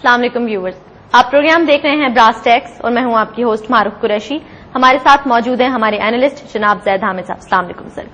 السلام علیکم ویورز، آپ پروگرام دیکھ رہے ہیں براس ٹیکس اور میں ہوں آپ کی ہوسٹ معروف قریشی. ہمارے ساتھ موجود ہیں ہمارے اینالسٹ جناب زید حامد صاحب. السلام علیکم سر.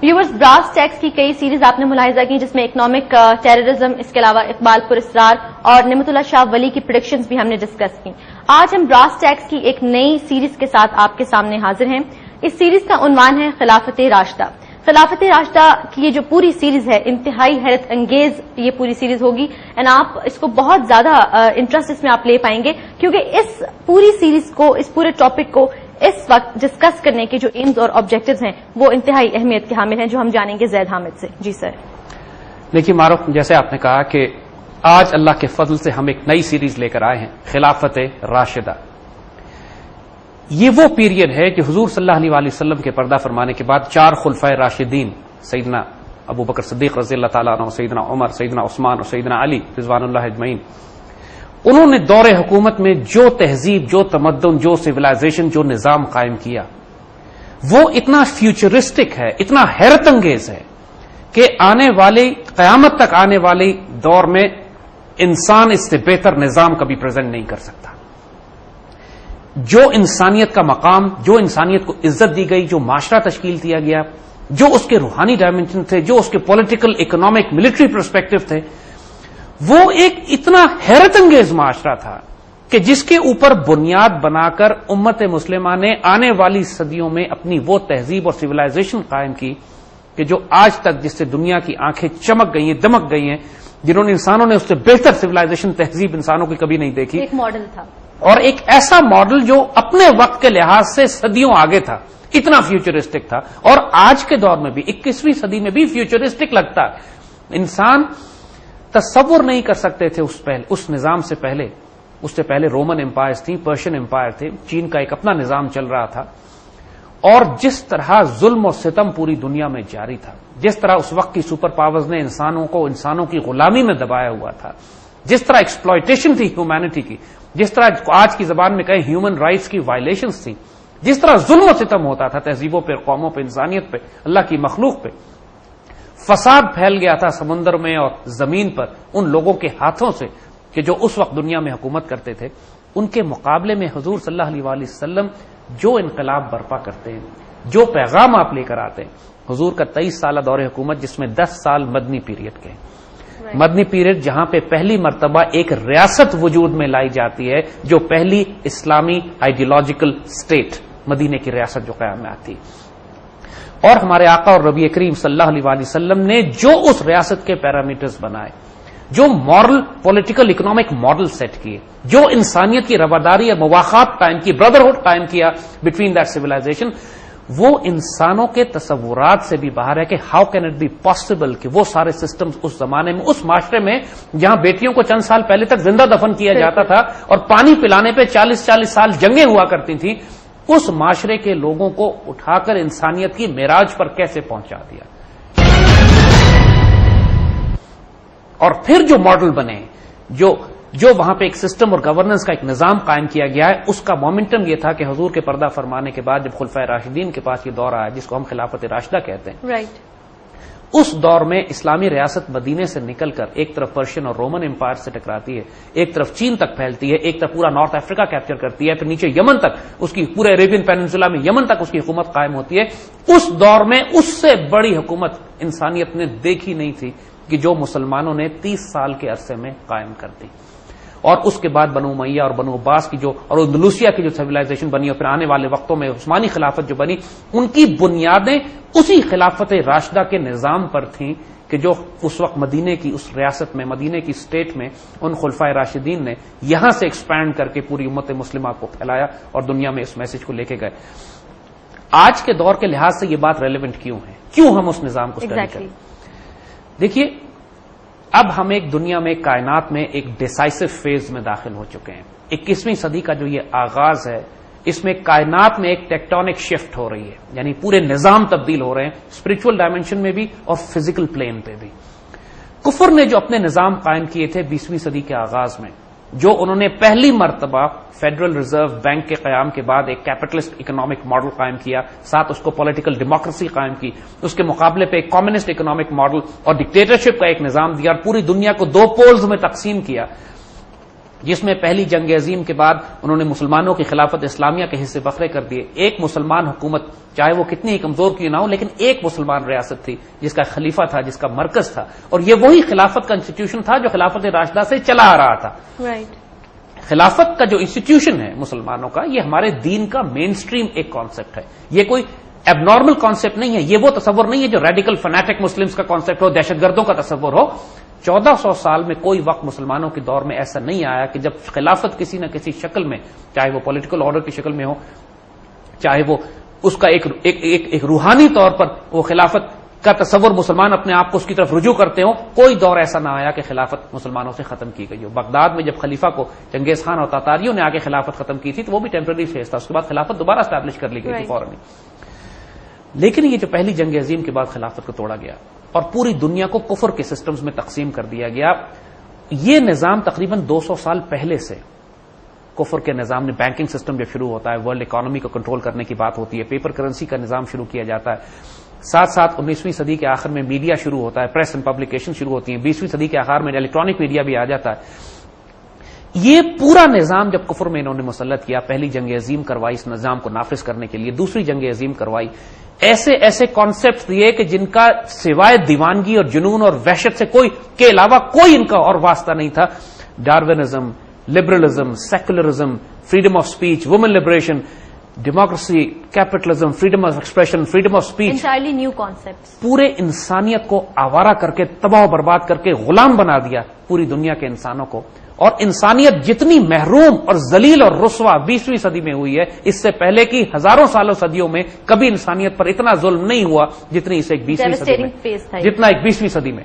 ویورز، براس ٹیکس کی کئی سیریز آپ نے ملاحظہ کی جس میں اکنامک ٹیررزم، اس کے علاوہ اقبال پر اسرار اور نعمت اللہ شاہ ولی کی پریڈکشنز بھی ہم نے ڈسکس کی. آج ہم براس ٹیکس کی ایک نئی سیریز کے ساتھ آپ کے سامنے حاضر ہیں. اس سیریز کا عنوان ہے خلافت راشدہ. خلافت راشدہ کی یہ جو پوری سیریز ہے انتہائی حیرت انگیز یہ پوری سیریز ہوگی اینڈ آپ اس کو بہت زیادہ انٹرسٹ اس میں آپ لے پائیں گے کیونکہ اس پوری سیریز کو، اس پورے ٹاپک کو اس وقت ڈسکس کرنے کے جو ایمز اور آبجیکٹوز ہیں وہ انتہائی اہمیت کے حامل ہیں، جو ہم جانیں گے زید حامد سے. جی سر. دیکھیے معروف، جیسے آپ نے کہا کہ آج اللہ کے فضل سے ہم ایک نئی سیریز لے کر آئے ہیں، خلافت راشدہ. یہ وہ پیریڈ ہے کہ حضور صلی اللہ علیہ وسلم کے پردہ فرمانے کے بعد 4 خلفائے راشدین، سیدنا ابو بکر صدیق رضی اللہ تعالیٰ عنہ، سیدنا عمر، سیدنا عثمان اور سیدنا علی رضوان اللہ اجمعین، انہوں نے دور حکومت میں جو تہذیب، جو تمدن، جو سویلائزیشن، جو نظام قائم کیا وہ اتنا فیوچرسٹک ہے، اتنا حیرت انگیز ہے کہ آنے والی قیامت تک آنے والی دور میں انسان اس سے بہتر نظام کبھی پریزنٹ نہیں کر سکتا. جو انسانیت کا مقام، جو انسانیت کو عزت دی گئی، جو معاشرہ تشکیل دیا گیا، جو اس کے روحانی ڈائمنشن تھے، جو اس کے پولیٹیکل، اکنامک، ملٹری پرسپیکٹو تھے، وہ ایک اتنا حیرت انگیز معاشرہ تھا کہ جس کے اوپر بنیاد بنا کر امت مسلمہ نے آنے والی صدیوں میں اپنی وہ تہذیب اور سویلائزیشن قائم کی کہ جو آج تک جس سے دنیا کی آنکھیں چمک گئی ہیں، دمک گئی ہیں، جنہوں نے انسانوں نے اس سے بہتر سویلائزیشن تہذیب انسانوں کی کبھی نہیں دیکھی. ایک ماڈل تھا اور ایک ایسا ماڈل جو اپنے وقت کے لحاظ سے صدیوں آگے تھا، اتنا فیوچرسٹک تھا. اور آج کے دور میں بھی 21ویں صدی میں بھی فیوچرسٹک لگتا ہے. انسان تصور نہیں کر سکتے تھے اس نظام سے پہلے. اس سے پہلے رومن امپائرز تھیں، پرشین امپائر تھے، چین کا ایک اپنا نظام چل رہا تھا. اور جس طرح ظلم و ستم پوری دنیا میں جاری تھا، جس طرح اس وقت کی سپر پاورز نے انسانوں کی غلامی میں دبایا ہوا تھا، جس طرح ایکسپلائٹیشن تھی ہیومینٹی کی، جس طرح آج کی زبان میں کہیں ہیومن رائٹس کی وائلیشنز تھیں، جس طرح ظلم و ستم ہوتا تھا تہذیبوں پہ، قوموں پہ، انسانیت پہ، اللہ کی مخلوق پہ، فساد پھیل گیا تھا سمندر میں اور زمین پر ان لوگوں کے ہاتھوں سے کہ جو اس وقت دنیا میں حکومت کرتے تھے. ان کے مقابلے میں حضور صلی اللہ علیہ وسلم جو انقلاب برپا کرتے ہیں، جو پیغام آپ لے کر آتے ہیں، حضور کا 23 سالہ دور حکومت جس میں 10 سال مدنی پیریڈ کے، مدنی پیریڈ جہاں پہ پہلی مرتبہ ایک ریاست وجود میں لائی جاتی ہے، جو پہلی اسلامی آئیڈیالوجیکل سٹیٹ مدینے کی ریاست جو قیام میں آتی. اور ہمارے آقا اور ربی کریم صلی اللہ علیہ وسلم نے جو اس ریاست کے پیرامیٹرز بنائے، جو moral, political, economic model set کیے، جو انسانیت کی رواداری اور مواخات قائم کی، بردرہڈ قائم کیا بٹوین دیٹ سویلائزیشن، وہ انسانوں کے تصورات سے بھی باہر ہے کہ how can it be possible کہ وہ سارے سسٹمز اس زمانے میں، اس معاشرے میں جہاں بیٹیوں کو چند سال پہلے تک زندہ دفن کیا جاتا تھا اور پانی پلانے پہ 40 سال جنگیں ہوا کرتی تھیں، اس معاشرے کے لوگوں کو اٹھا کر انسانیت کی معراج پر کیسے پہنچا دیا. اور پھر جو ماڈل بنے، جو وہاں پہ ایک سسٹم اور گورننس کا ایک نظام قائم کیا گیا ہے، اس کا مومنٹم یہ تھا کہ حضور کے پردہ فرمانے کے بعد جب خلفائے راشدین کے پاس یہ دور آیا جس کو ہم خلافت راشدہ کہتے ہیں، رائٹ، اس دور میں اسلامی ریاست مدینے سے نکل کر ایک طرف پرشین اور رومن امپائر سے ٹکراتی ہے، ایک طرف چین تک پھیلتی ہے، ایک طرف پورا نارتھ افریقہ کیپچر کرتی ہے، پھر نیچے یمن تک، اس کی پورے عربین پیننسولا میں یمن تک اس کی حکومت قائم ہوتی ہے. اس دور میں اس سے بڑی حکومت انسانیت نے دیکھی نہیں تھی کہ جو مسلمانوں نے 30 سال کے عرصے میں قائم کر دی. اور اس کے بعد بنو امیہ اور بنو عباس کی اور اندلوسیہ کی جو سویلائزیشن بنی اور پھر آنے والے وقتوں میں عثمانی خلافت جو بنی، ان کی بنیادیں اسی خلافت راشدہ کے نظام پر تھیں کہ جو اس وقت مدینے کی اس ریاست میں، مدینے کی اسٹیٹ میں ان خلفائے راشدین نے یہاں سے ایکسپینڈ کر کے پوری امت مسلمہ کو پھیلایا اور دنیا میں اس میسج کو لے کے گئے. آج کے دور کے لحاظ سے یہ بات ریلیونٹ کیوں ہے؟ کیوں ہم اس نظام کو اسٹڈی کریں؟ دیکھیے، اب ہم ایک دنیا میں، کائنات میں ایک ڈیسائسو فیز میں داخل ہو چکے ہیں. 21ویں صدی کا جو یہ آغاز ہے، اس میں کائنات میں ایک ٹیکٹونک شفٹ ہو رہی ہے، یعنی پورے نظام تبدیل ہو رہے ہیں، اسپرچل ڈائمنشن میں بھی اور فزیکل پلین پہ بھی. کفر نے جو اپنے نظام قائم کیے تھے 20ویں صدی کے آغاز میں، جو انہوں نے پہلی مرتبہ فیڈرل ریزرو بینک کے قیام کے بعد ایک کیپٹلسٹ اکنامک ماڈل قائم کیا، ساتھ اس کو پولیٹیکل ڈیموکریسی قائم کی، اس کے مقابلے پہ ایک کمیونسٹ اکنامک ماڈل اور ڈکٹیٹرشپ کا ایک نظام دیا اور پوری دنیا کو 2 پولز میں تقسیم کیا. جس میں پہلی جنگ عظیم کے بعد انہوں نے مسلمانوں کی خلافت اسلامیہ کے حصے بکھرے کر دیے. ایک مسلمان حکومت چاہے وہ کتنی ہی کمزور کی نہ ہو لیکن ایک مسلمان ریاست تھی جس کا خلیفہ تھا, جس کا مرکز تھا, اور یہ وہی خلافت کا انسٹیٹیوشن تھا جو خلافت راشدہ سے چلا آ رہا تھا. خلافت کا جو انسٹیٹیوشن ہے مسلمانوں کا, یہ ہمارے دین کا مین اسٹریم ایک کانسیپٹ ہے. یہ کوئی اب نارمل کانسیپٹ نہیں ہے, یہ وہ تصور نہیں ہے جو ریڈیکل فنیٹک مسلمس کا کانسیپٹ ہو, دہشت گردوں کا تصور ہو. 1400 سال میں کوئی وقت مسلمانوں کے دور میں ایسا نہیں آیا کہ جب خلافت کسی نہ کسی شکل میں, چاہے وہ پولیٹیکل آرڈر کی شکل میں ہو, چاہے وہ اس کا ایک روحانی طور پر وہ خلافت کا تصور مسلمان اپنے آپ کو اس کی طرف رجوع کرتے ہوں, کوئی دور ایسا نہ آیا کہ خلافت مسلمانوں سے ختم کی گئی ہو. بغداد میں جب خلیفہ کو چنگیز خان اور تاتاریوں نے آگے خلافت ختم کی تھی تو وہ بھی ٹیمپرری فیز تھا, اس کے بعد خلافت دوبارہ اسٹیبلش کر لی گئی تھی فوراً. لیکن یہ جو پہلی جنگ عظیم کے بعد خلافت کو توڑا گیا اور پوری دنیا کو کفر کے سسٹمز میں تقسیم کر دیا گیا, یہ نظام تقریباً 200 سال پہلے سے کفر کے نظام نے, بینکنگ سسٹم جب شروع ہوتا ہے, ورلڈ اکانومی کو کنٹرول کرنے کی بات ہوتی ہے, پیپر کرنسی کا نظام شروع کیا جاتا ہے, ساتھ ساتھ 19ویں صدی کے آخر میں میڈیا شروع ہوتا ہے, پریس اینڈ پبلیکیشن شروع ہوتی ہیں, 20ویں صدی کے آخر میں الیکٹرانک میڈیا بھی آ جاتا ہے. یہ پورا نظام جب کفر میں انہوں نے مسلط کیا, پہلی جنگ عظیم کروائی اس نظام کو نافذ کرنے کے لیے, دوسری جنگ عظیم کروائی, ایسے کانسیپٹ دیے کہ جن کا سوائے دیوانگی اور جنون اور وحشت سے کے علاوہ کوئی ان کا اور واسطہ نہیں تھا. Darwinism, liberalism, secularism, freedom of speech, women liberation, democracy, capitalism, freedom of expression, freedom of speech, entirely new concepts. پورے انسانیت کو آوارہ کر کے, تباہ و برباد کر کے غلام بنا دیا پوری دنیا کے انسانوں کو. اور انسانیت جتنی محروم اور ذلیل اور رسوا 20ویں صدی میں ہوئی ہے, اس سے پہلے کی ہزاروں سالوں صدیوں میں کبھی انسانیت پر اتنا ظلم نہیں ہوا جتنی اسے 20ویں صدی میں, جتنا 21ویں صدی میں.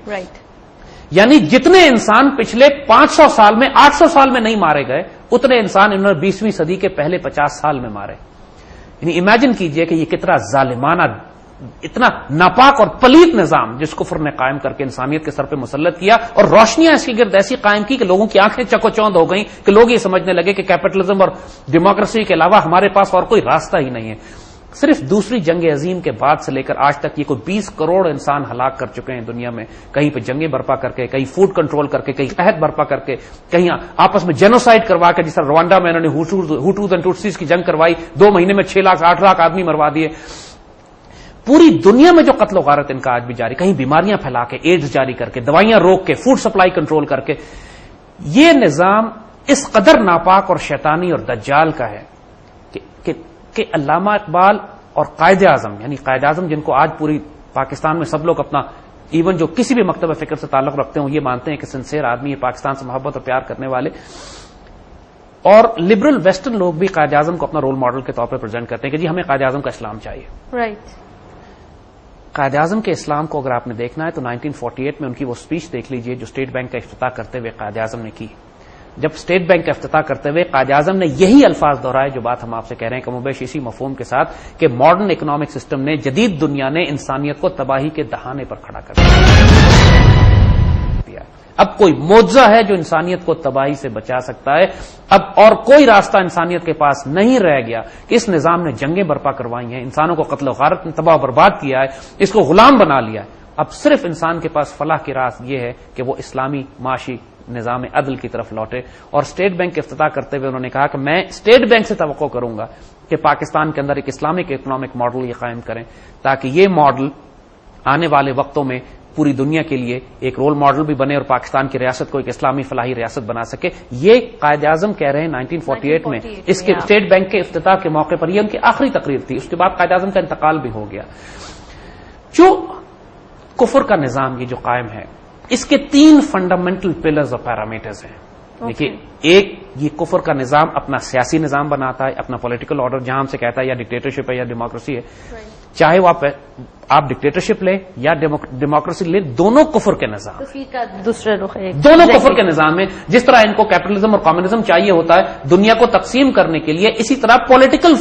یعنی جتنے انسان پچھلے 500 سال میں, 800 سال میں نہیں مارے گئے, اتنے انسان انہوں نے 20ویں صدی کے پہلے 50 سال میں مارے. یعنی امیجن کیجئے کہ یہ کتنا ظالمانہ, اتنا ناپاک اور پلیت نظام جس کفر نے قائم کر کے انسانیت کے سر پہ مسلط کیا, اور روشنیاں اس کی گرد ایسی قائم کی کہ لوگوں کی آنکھیں چکو چوند ہو گئیں کہ لوگ یہ سمجھنے لگے کہ کیپٹلزم اور ڈیموکریسی کے علاوہ ہمارے پاس اور کوئی راستہ ہی نہیں ہے. صرف دوسری جنگ عظیم کے بعد سے لے کر آج تک یہ کوئی 20 کروڑ انسان ہلاک کر چکے ہیں دنیا میں, کہیں پہ جنگیں برپا کر کے, کہیں فوڈ کنٹرول کر کے, کہیں قحط برپا کر کے, کہیں آپس میں جینوسائڈ کروا کے, جس طرح روانڈا میں انہوں نے ہوٹوز اینڈ ٹوٹسیز کی جنگ کروائی, 2 مہینے میں 6 لاکھ 8 لاکھ آدمی مروا دیے. پوری دنیا میں جو قتل و غارت ان کا آج بھی جاری, کہیں بیماریاں پھیلا کے, ایڈز جاری کر کے, دوائیاں روک کے, فوڈ سپلائی کنٹرول کر کے. یہ نظام اس قدر ناپاک اور شیطانی اور دجال کا ہے کہ علامہ اقبال اور قائد اعظم, یعنی قائد اعظم جن کو آج پوری پاکستان میں سب لوگ اپنا, ایون جو کسی بھی مکتب فکر سے تعلق رکھتے ہوں, یہ مانتے ہیں کہ سنسیئر آدمی ہے, پاکستان سے محبت اور پیار کرنے والے, اور لبرل ویسٹرن لوگ بھی قائد اعظم کو اپنا رول ماڈل کے طور پر پریزنٹ کرتے ہیں کہ جی ہمیں قائد اعظم کا اسلام چاہیے. قائد اعظم کے اسلام کو اگر آپ نے دیکھنا ہے تو 1948 میں ان کی وہ اسپیچ دیکھ لیجئے جو اسٹیٹ بینک کا افتتاح کرتے ہوئے قائد اعظم نے کی. جب اسٹیٹ بینک کا افتتاح کرتے ہوئے قائد اعظم نے یہی الفاظ دہرائے جو بات ہم آپ سے کہہ رہے ہیں, کم و بیش اسی مفہوم کے ساتھ کہ ماڈرن اکنامک سسٹم نے, جدید دنیا نے انسانیت کو تباہی کے دہانے پر کھڑا کر دیا. اب کوئی معجزہ ہے جو انسانیت کو تباہی سے بچا سکتا ہے. اب اور کوئی راستہ انسانیت کے پاس نہیں رہ گیا کہ اس نظام نے جنگیں برپا کروائی ہیں, انسانوں کو قتل و غارت میں تباہ و برباد کیا ہے, اس کو غلام بنا لیا ہے. اب صرف انسان کے پاس فلاح کی راہ یہ ہے کہ وہ اسلامی معاشی نظام عدل کی طرف لوٹے. اور اسٹیٹ بینک کے افتتاح کرتے ہوئے انہوں نے کہا کہ میں اسٹیٹ بینک سے توقع کروں گا کہ پاکستان کے اندر ایک اسلامک اکنامک ماڈل یہ قائم کریں, تاکہ یہ ماڈل آنے والے وقتوں میں پوری دنیا کے لیے ایک رول ماڈل بھی بنے اور پاکستان کی ریاست کو ایک اسلامی فلاحی ریاست بنا سکے. یہ قائد اعظم کہہ رہے ہیں 1948 میں اس کے اسٹیٹ بینک کے افتتاح کے موقع پر, یہ ان کی آخری تقریر تھی. اس کے بعد قائد اعظم کا انتقال بھی ہو گیا. جو کفر کا نظام یہ جو قائم ہے, اس کے 3 فنڈامنٹل پلرز اور پیرامیٹرز ہیں. دیکھیے, ایک یہ کفر کا نظام اپنا سیاسی نظام بناتا ہے, اپنا پولیٹیکل آرڈر جہاں ہم سے کہتا ہے یا ڈکٹیٹرشپ ہے یا ڈیموکریسی ہے, چاہے وہ آپ ڈکٹیٹرشپ لیں یا ڈیموکریسی لیں, دونوں کفر کے نظام, دوسرے رخ دونوں کفر کے نظام میں. جس طرح ان کو کیپٹلزم اور کمیونزم چاہیے ہوتا ہے دنیا کو تقسیم کرنے کے لیے, اسی طرح پولیٹیکل